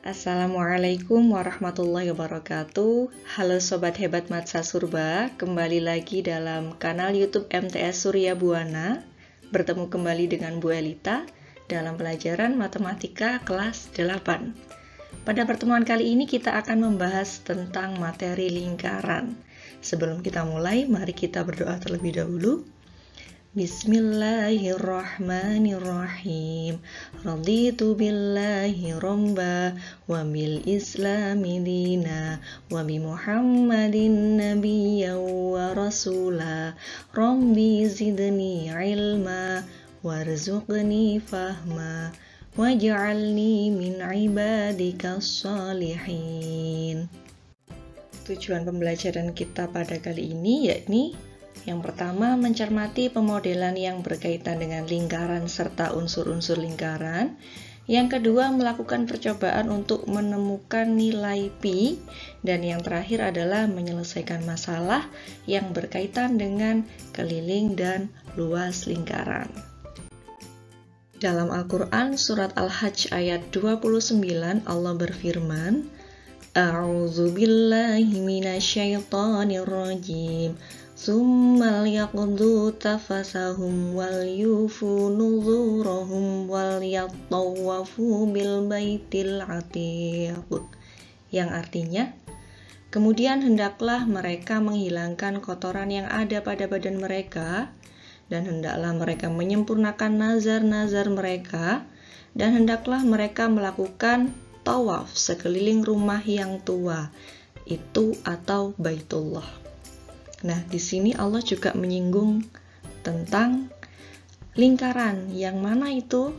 Assalamualaikum warahmatullahi wabarakatuh. Halo Sobat Hebat Matsa Surba, kembali lagi dalam kanal YouTube MTS Surya Buana. Bertemu kembali dengan Bu Elita dalam pelajaran Matematika kelas 8. Pada pertemuan kali ini kita akan membahas tentang materi lingkaran. Sebelum kita mulai, mari kita berdoa terlebih dahulu. Bismillahirrahmanirrahim. Raditu billahi robba wa bil islami dina wa bi Muhammadin nabiyyan wa rasula. Rabbi zidni ilma warzuqni fahma waj'alni min ibadikas sholihin. Tujuan pembelajaran kita pada kali ini yakni yang pertama, mencermati pemodelan yang berkaitan dengan lingkaran serta unsur-unsur lingkaran. Yang kedua, melakukan percobaan untuk menemukan nilai pi. Dan yang terakhir adalah menyelesaikan masalah yang berkaitan dengan keliling dan luas lingkaran. Dalam Al-Quran, surat Al-Hajj ayat 29, Allah berfirman, A'udzu billahi minasyaitonir rajim. Summal yaqdu tafasahum wal yufu nuzurahum wal yattawafu bil baitil atiq. Yang artinya, kemudian hendaklah mereka menghilangkan kotoran yang ada pada badan mereka, dan hendaklah mereka menyempurnakan nazar-nazar mereka, dan hendaklah mereka melakukan tawaf sekeliling rumah yang tua, itu atau Baitullah. Nah, di sini Allah juga menyinggung tentang lingkaran, yang mana itu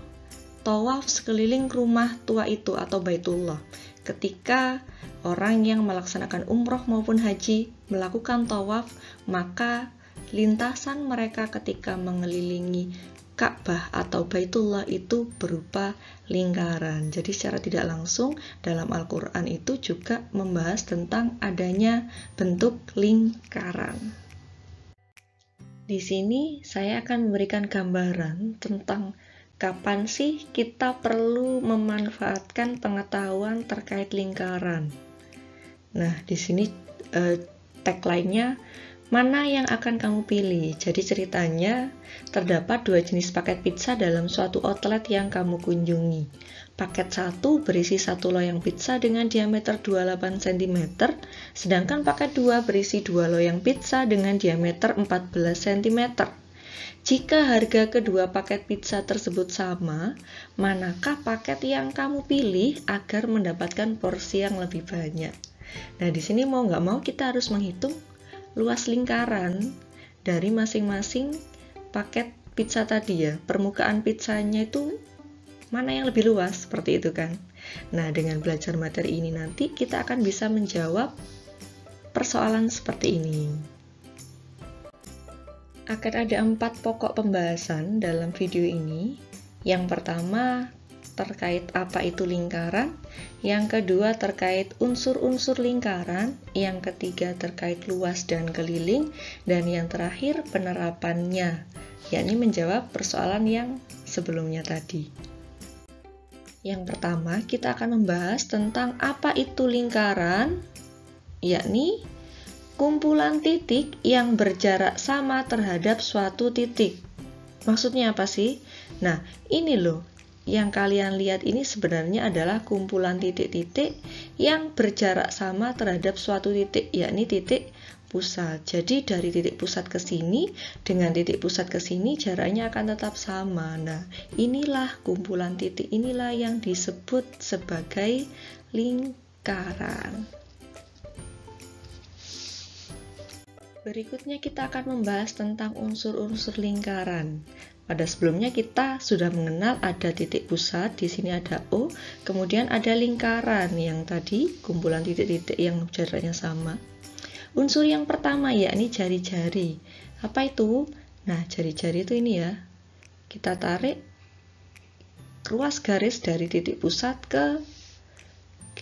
tawaf sekeliling rumah tua itu atau Baitullah. Ketika orang yang melaksanakan umroh maupun haji melakukan tawaf, maka lintasan mereka ketika mengelilingi Ka'bah atau Baitullah itu berupa lingkaran. Jadi secara tidak langsung dalam Al-Quran itu juga membahas tentang adanya bentuk lingkaran. Di sini saya akan memberikan gambaran tentang kapan sih kita perlu memanfaatkan pengetahuan terkait lingkaran. Nah, di sini tagline-nya, mana yang akan kamu pilih? Jadi ceritanya, terdapat 2 jenis paket pizza dalam suatu outlet yang kamu kunjungi. Paket 1 berisi 1 loyang pizza dengan diameter 28 cm, sedangkan paket 2 berisi 2 loyang pizza dengan diameter 14 cm. Jika harga kedua paket pizza tersebut sama, manakah paket yang kamu pilih agar mendapatkan porsi yang lebih banyak? Nah, di sini mau nggak mau kita harus menghitung luas lingkaran dari masing-masing paket pizza tadi ya. Permukaan pizzanya itu mana yang lebih luas, seperti itu kan. Nah, dengan belajar materi ini nanti kita akan bisa menjawab persoalan seperti ini. Akan ada 4 pokok pembahasan dalam video ini. Yang pertama, terkait apa itu lingkaran, yang kedua terkait unsur-unsur lingkaran, yang ketiga terkait luas dan keliling, dan yang terakhir penerapannya, yakni menjawab persoalan yang sebelumnya tadi. Yang pertama, kita akan membahas tentang apa itu lingkaran, yakni kumpulan titik yang berjarak sama terhadap suatu titik. Maksudnya apa sih? Nah, ini loh. Yang kalian lihat ini sebenarnya adalah kumpulan titik-titik yang berjarak sama terhadap suatu titik, yakni titik pusat. Jadi dari titik pusat ke sini dengan titik pusat ke sini jaraknya akan tetap sama. Nah, inilah kumpulan titik, inilah yang disebut sebagai lingkaran. Berikutnya kita akan membahas tentang unsur-unsur lingkaran. Pada sebelumnya kita sudah mengenal ada titik pusat, di sini ada O, kemudian ada lingkaran yang tadi kumpulan titik-titik yang jaraknya sama. Unsur yang pertama yakni jari-jari. Apa itu? Nah, jari-jari itu ini ya. Kita tarik ruas garis dari titik pusat ke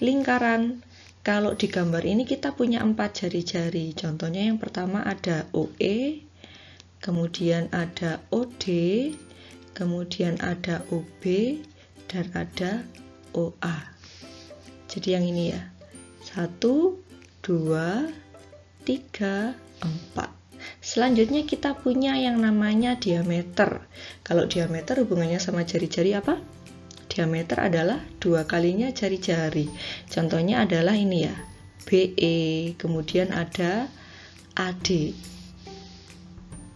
lingkaran. Kalau di gambar ini kita punya 4 jari-jari. Contohnya yang pertama ada OE, kemudian ada OD, kemudian ada OB, dan ada OA. Jadi yang ini ya. 1, 2, 3, 4. Selanjutnya kita punya yang namanya diameter. Kalau diameter hubungannya sama jari-jari apa? Diameter adalah 2 kalinya jari-jari. Contohnya adalah ini ya, BE, kemudian ada AD.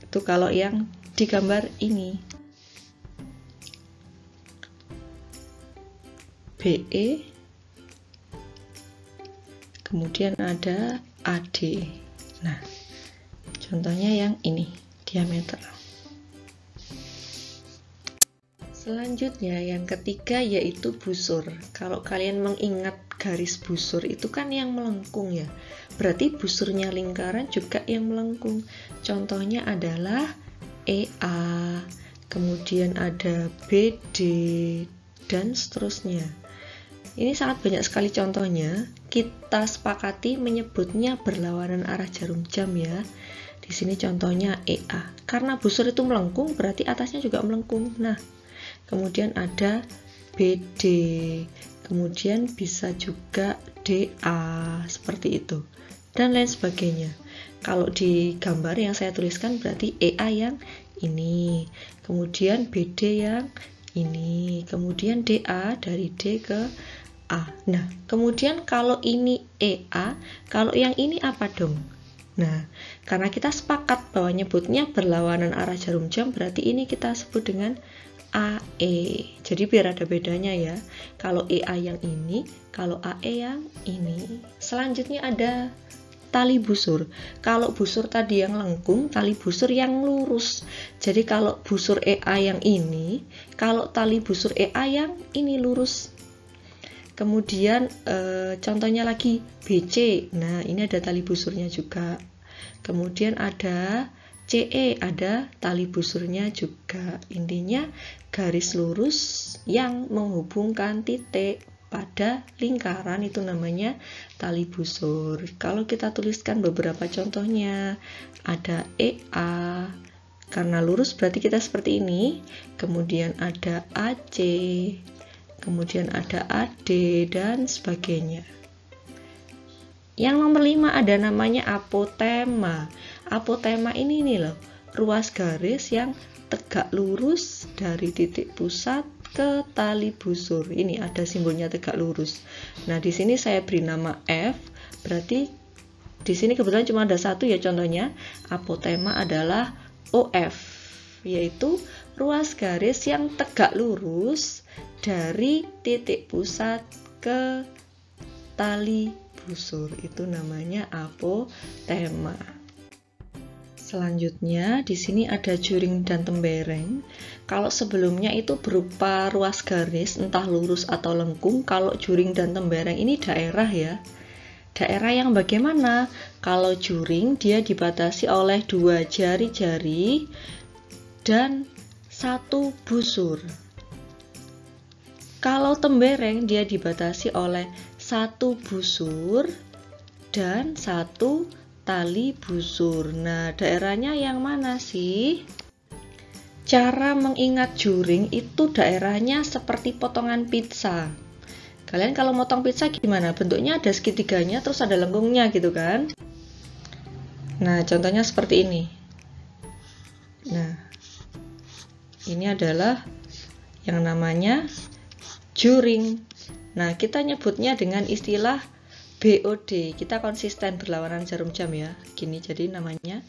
Itu kalau yang digambar ini. BE, kemudian ada AD. Nah, contohnya yang ini, diameter. Selanjutnya yang ketiga yaitu busur. Kalau kalian mengingat garis busur itu kan yang melengkung ya. Berarti busurnya lingkaran juga yang melengkung. Contohnya adalah EA, kemudian ada BD, dan seterusnya. Ini sangat banyak sekali contohnya. Kita sepakati menyebutnya berlawanan arah jarum jam ya. Di sini contohnya EA. Karena busur itu melengkung, berarti atasnya juga melengkung. Nah, kemudian ada BD, kemudian bisa juga DA, seperti itu, dan lain sebagainya. Kalau di gambar yang saya tuliskan berarti EA yang ini, kemudian BD yang ini, kemudian DA dari D ke A. Nah, kemudian kalau ini EA, kalau yang ini apa dong? Nah, karena kita sepakat bahwa nyebutnya berlawanan arah jarum jam, berarti ini kita sebut dengan AE. Jadi biar ada bedanya ya. Kalau EA yang ini, kalau AE yang ini. Selanjutnya ada tali busur. Kalau busur tadi yang lengkung, tali busur yang lurus. Jadi kalau busur EA yang ini, kalau tali busur EA yang ini lurus. Kemudian contohnya lagi BC. Nah, ini ada tali busurnya juga. Kemudian ada CE, ada tali busurnya juga. Intinya garis lurus yang menghubungkan titik pada lingkaran itu namanya tali busur. Kalau kita tuliskan beberapa contohnya, ada EA, karena lurus berarti kita seperti ini. Kemudian ada AC, kemudian ada AD, dan sebagainya. Yang nomor 5 ada namanya apotema. Apotema ini nih loh, ruas garis yang tegak lurus dari titik pusat ke tali busur. Ini ada simbolnya tegak lurus. Nah, di sini saya beri nama F, berarti di sini kebetulan cuma ada satu ya contohnya. Apotema adalah OF, yaitu ruas garis yang tegak lurus dari titik pusat ke tali busur. Itu namanya apotema. Selanjutnya di sini ada juring dan tembereng. Kalau sebelumnya itu berupa ruas garis entah lurus atau lengkung, kalau juring dan tembereng ini daerah ya. Daerah yang bagaimana? Kalau juring dia dibatasi oleh 2 jari-jari dan 1 busur. Kalau tembereng dia dibatasi oleh 1 busur dan 1 tali busur. Nah, daerahnya yang mana sih? Cara mengingat juring itu daerahnya seperti potongan pizza. Kalian kalau motong pizza gimana? Bentuknya ada segitiganya terus ada lengkungnya gitu kan? Nah, contohnya seperti ini. Nah, ini adalah yang namanya juring. Nah, kita nyebutnya dengan istilah BOD. Kita konsisten berlawanan jarum jam ya. Gini jadi namanya.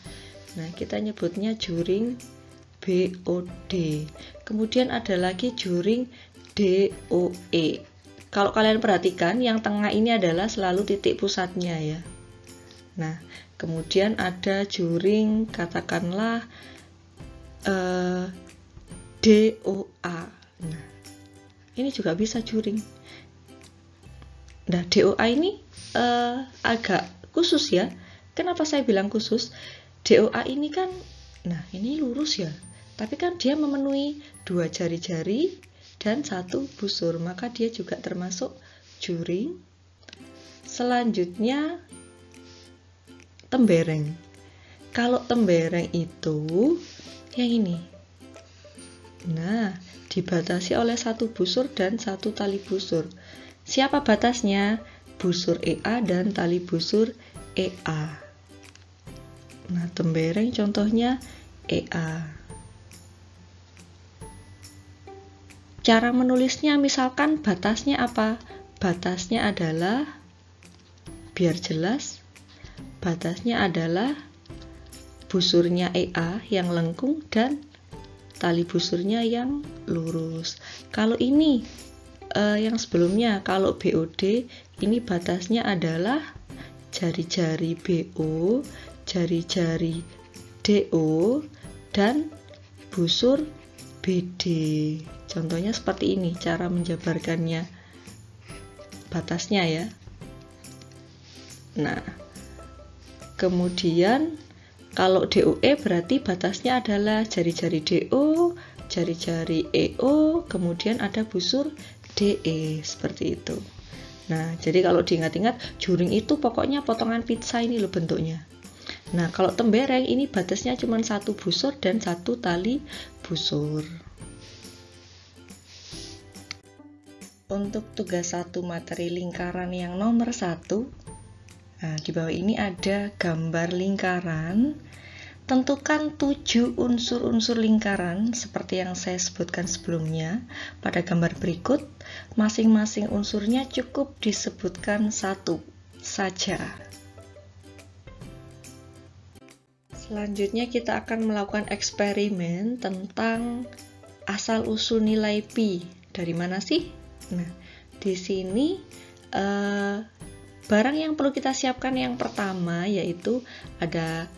Nah, kita nyebutnya juring BOD. Kemudian ada lagi juring DOE. Kalau kalian perhatikan, yang tengah ini adalah selalu titik pusatnya ya. Nah, kemudian ada juring katakanlah DOA. Nah, ini juga bisa juring. Nah, DOA ini agak khusus ya. Kenapa saya bilang khusus? DOA ini kan, nah ini lurus ya, tapi kan dia memenuhi 2 jari-jari dan 1 busur, maka dia juga termasuk juring. Selanjutnya tembereng. Kalau tembereng itu yang ini. Nah, dibatasi oleh 1 busur dan 1 tali busur. Siapa batasnya? Busur EA dan tali busur EA. Nah, tembereng contohnya EA. Cara menulisnya misalkan batasnya apa? Batasnya adalah, biar jelas, batasnya adalah busurnya EA yang lengkung dan tali busurnya yang lurus. Kalau ini yang sebelumnya, kalau BOD, ini batasnya adalah jari-jari BO, jari-jari DO, dan busur BD. Contohnya seperti ini cara menjabarkannya batasnya ya. Nah, kemudian kalau DOE berarti batasnya adalah jari-jari DO, jari-jari EO, kemudian ada busur DE, seperti itu. Nah, jadi kalau diingat-ingat, juring itu pokoknya potongan pizza ini loh bentuknya. Nah, kalau tembereng ini batasnya cuma satu busur dan satu tali busur. Untuk tugas 1 materi lingkaran yang nomor 1, nah, di bawah ini ada gambar lingkaran. Tentukan 7 unsur-unsur lingkaran seperti yang saya sebutkan sebelumnya. Pada gambar berikut, masing-masing unsurnya cukup disebutkan satu saja. Selanjutnya kita akan melakukan eksperimen tentang asal-usul nilai pi. Dari mana sih? Nah, di sini barang yang perlu kita siapkan yang pertama yaitu ada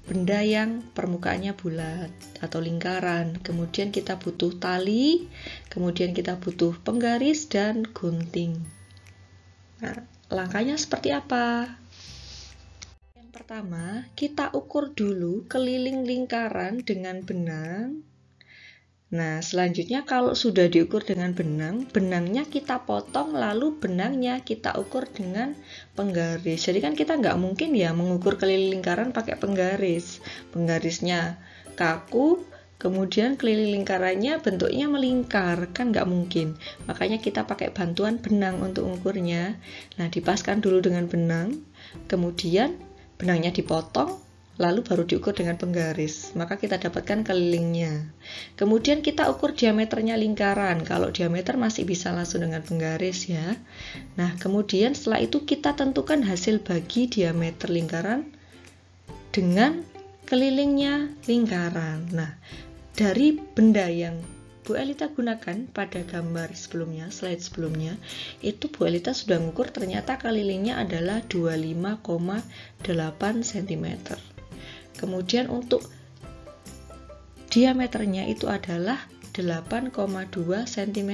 benda yang permukaannya bulat atau lingkaran, kemudian kita butuh tali, kemudian kita butuh penggaris dan gunting. Nah, langkahnya seperti apa? Yang pertama, kita ukur dulu keliling lingkaran dengan benang. Nah, selanjutnya kalau sudah diukur dengan benang, benangnya kita potong, lalu benangnya kita ukur dengan penggaris. Jadi kan kita nggak mungkin ya mengukur keliling lingkaran pakai penggaris. Penggarisnya kaku, kemudian keliling lingkarannya bentuknya melingkar, kan nggak mungkin. Makanya kita pakai bantuan benang untuk mengukurnya. Nah, dipaskan dulu dengan benang, kemudian benangnya dipotong, lalu baru diukur dengan penggaris, maka kita dapatkan kelilingnya. Kemudian kita ukur diameternya lingkaran, kalau diameter masih bisa langsung dengan penggaris ya. Nah, kemudian setelah itu kita tentukan hasil bagi diameter lingkaran dengan kelilingnya lingkaran. Nah, dari benda yang Bu Elita gunakan pada gambar sebelumnya, slide sebelumnya, itu Bu Elita sudah mengukur ternyata kelilingnya adalah 25,8 cm. Kemudian untuk diameternya itu adalah 8,2 cm.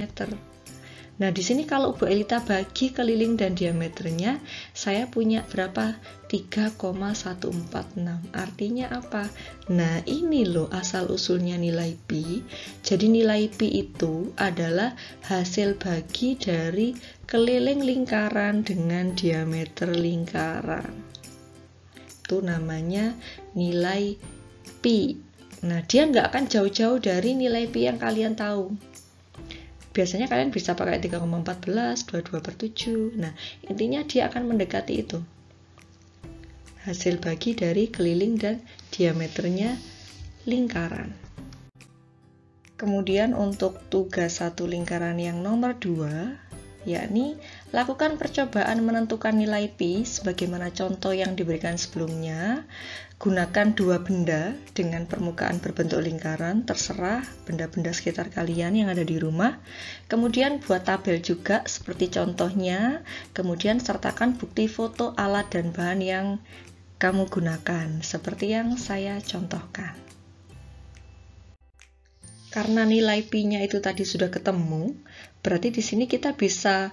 Nah, di sini kalau Bu Elita bagi keliling dan diameternya, saya punya berapa? 3,146. Artinya apa? Nah, ini loh asal-usulnya nilai pi. Jadi nilai pi itu adalah hasil bagi dari keliling lingkaran dengan diameter lingkaran. Itu namanya nilai pi. Nah, dia nggak akan jauh-jauh dari nilai pi yang kalian tahu. Biasanya kalian bisa pakai 3,14, 22/7. Nah, intinya dia akan mendekati itu. Hasil bagi dari keliling dan diameternya lingkaran. Kemudian untuk tugas 1 lingkaran yang nomor 2, yakni lakukan percobaan menentukan nilai pi sebagaimana contoh yang diberikan sebelumnya. Gunakan 2 benda dengan permukaan berbentuk lingkaran, terserah benda-benda sekitar kalian yang ada di rumah. Kemudian buat tabel juga seperti contohnya, kemudian sertakan bukti foto alat dan bahan yang kamu gunakan seperti yang saya contohkan. Karena nilai pi-nya itu tadi sudah ketemu, berarti di sini kita bisa,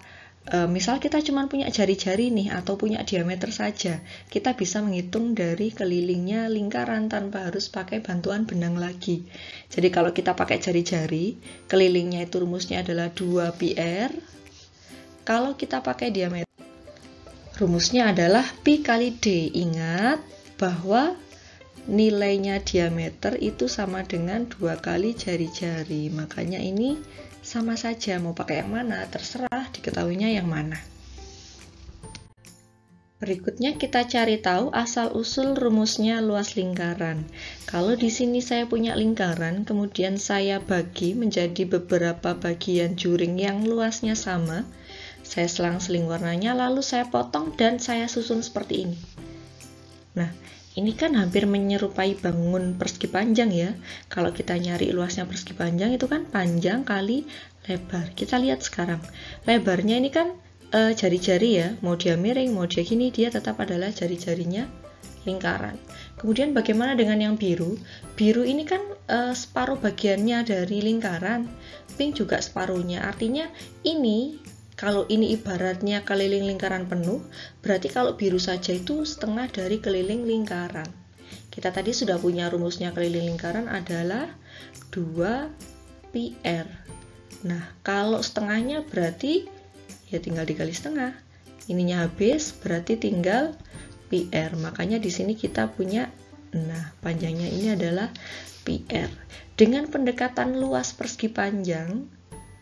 misal kita cuma punya jari-jari nih atau punya diameter saja, kita bisa menghitung dari kelilingnya lingkaran tanpa harus pakai bantuan benang lagi. Jadi kalau kita pakai jari-jari, kelilingnya itu rumusnya adalah 2 pi r. Kalau kita pakai diameter, rumusnya adalah pi kali d. Ingat bahwa nilainya diameter itu sama dengan 2 kali jari-jari, makanya ini sama saja, mau pakai yang mana, terserah diketahuinya yang mana. Berikutnya kita cari tahu asal-usul rumusnya luas lingkaran. Kalau di sini saya punya lingkaran, kemudian saya bagi menjadi beberapa bagian juring yang luasnya sama. Saya selang-seling warnanya, lalu saya potong dan saya susun seperti ini. Nah, ini kan hampir menyerupai bangun persegi panjang ya. Kalau kita nyari luasnya persegi panjang itu kan panjang kali lebar. Kita lihat sekarang. Lebarnya ini kan jari-jari ya, mau dia miring, mau dia gini, dia tetap adalah jari-jarinya lingkaran. Kemudian bagaimana dengan yang biru? Biru ini kan separuh bagiannya dari lingkaran, pink juga separuhnya. Artinya ini, kalau ini ibaratnya keliling lingkaran penuh, berarti kalau biru saja itu setengah dari keliling lingkaran. Kita tadi sudah punya rumusnya keliling lingkaran adalah 2πr. Nah, kalau setengahnya berarti ya tinggal dikali setengah. Ininya habis, berarti tinggal PR. Makanya di sini kita punya, nah panjangnya ini adalah PR. Dengan pendekatan luas persegi panjang,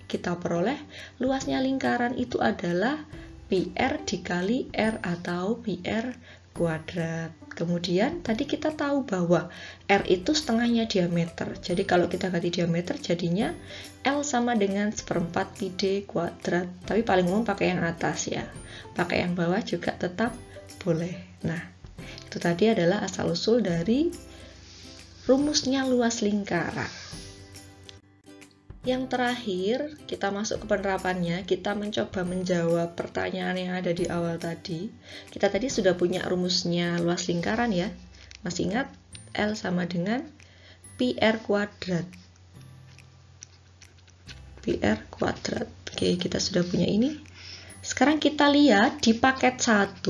kita peroleh luasnya lingkaran itu adalah PR dikali R atau PR kuadrat. Kemudian tadi kita tahu bahwa R itu setengahnya diameter. Jadi kalau kita ganti diameter jadinya L sama dengan 1/4 πd kuadrat. Tapi paling umum pakai yang atas ya. Pakai yang bawah juga tetap boleh. Nah, itu tadi adalah asal-usul dari rumusnya luas lingkaran. Yang terakhir, kita masuk ke penerapannya, kita mencoba menjawab pertanyaan yang ada di awal tadi. Kita tadi sudah punya rumusnya luas lingkaran ya. Masih ingat? L sama dengan PR kuadrat. PR kuadrat. Oke, kita sudah punya ini. Sekarang kita lihat di paket 1,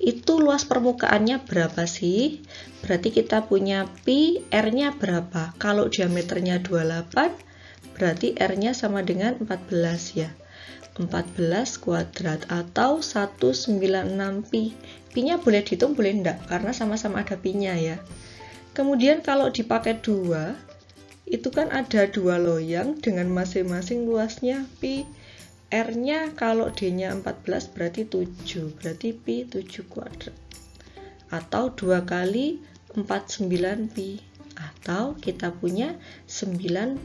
itu luas permukaannya berapa sih? Berarti kita punya pi, R-nya berapa? Kalau diameternya 28, berarti R-nya sama dengan 14 ya. 14 kuadrat atau 196 pi. Pi-nya boleh dihitung, boleh enggak, karena sama-sama ada pi-nya ya. Kemudian kalau di paket 2, itu kan ada 2 loyang dengan masing-masing luasnya pi. R-nya kalau D-nya 14 berarti 7, berarti pi 7 kuadrat. Atau 2 kali 49 pi. Atau kita punya 98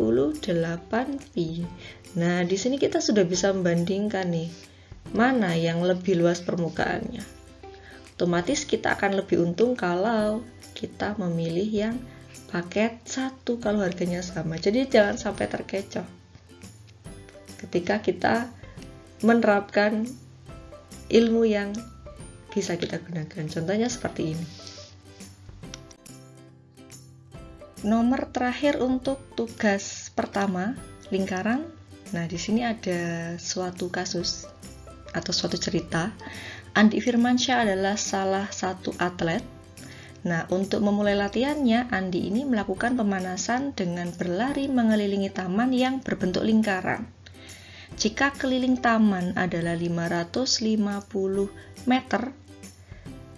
pi. Nah, di sini kita sudah bisa membandingkan nih, mana yang lebih luas permukaannya. Otomatis kita akan lebih untung kalau kita memilih yang paket 1 kalau harganya sama. Jadi jangan sampai terkecoh ketika kita menerapkan ilmu yang bisa kita gunakan. Contohnya seperti ini. Nomor terakhir untuk tugas pertama, lingkaran. Nah, di sini ada suatu kasus atau suatu cerita. Andi Firmansyah adalah salah satu atlet. Nah, untuk memulai latihannya, Andi ini melakukan pemanasan dengan berlari mengelilingi taman yang berbentuk lingkaran. Jika keliling taman adalah 550 meter,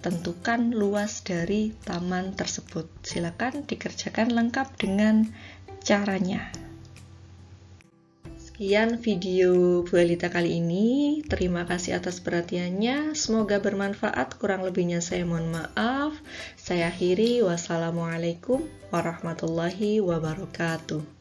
tentukan luas dari taman tersebut. Silakan dikerjakan lengkap dengan caranya. Sekian video Bu Elita kali ini. Terima kasih atas perhatiannya. Semoga bermanfaat. Kurang lebihnya saya mohon maaf. Saya akhiri. Wassalamualaikum warahmatullahi wabarakatuh.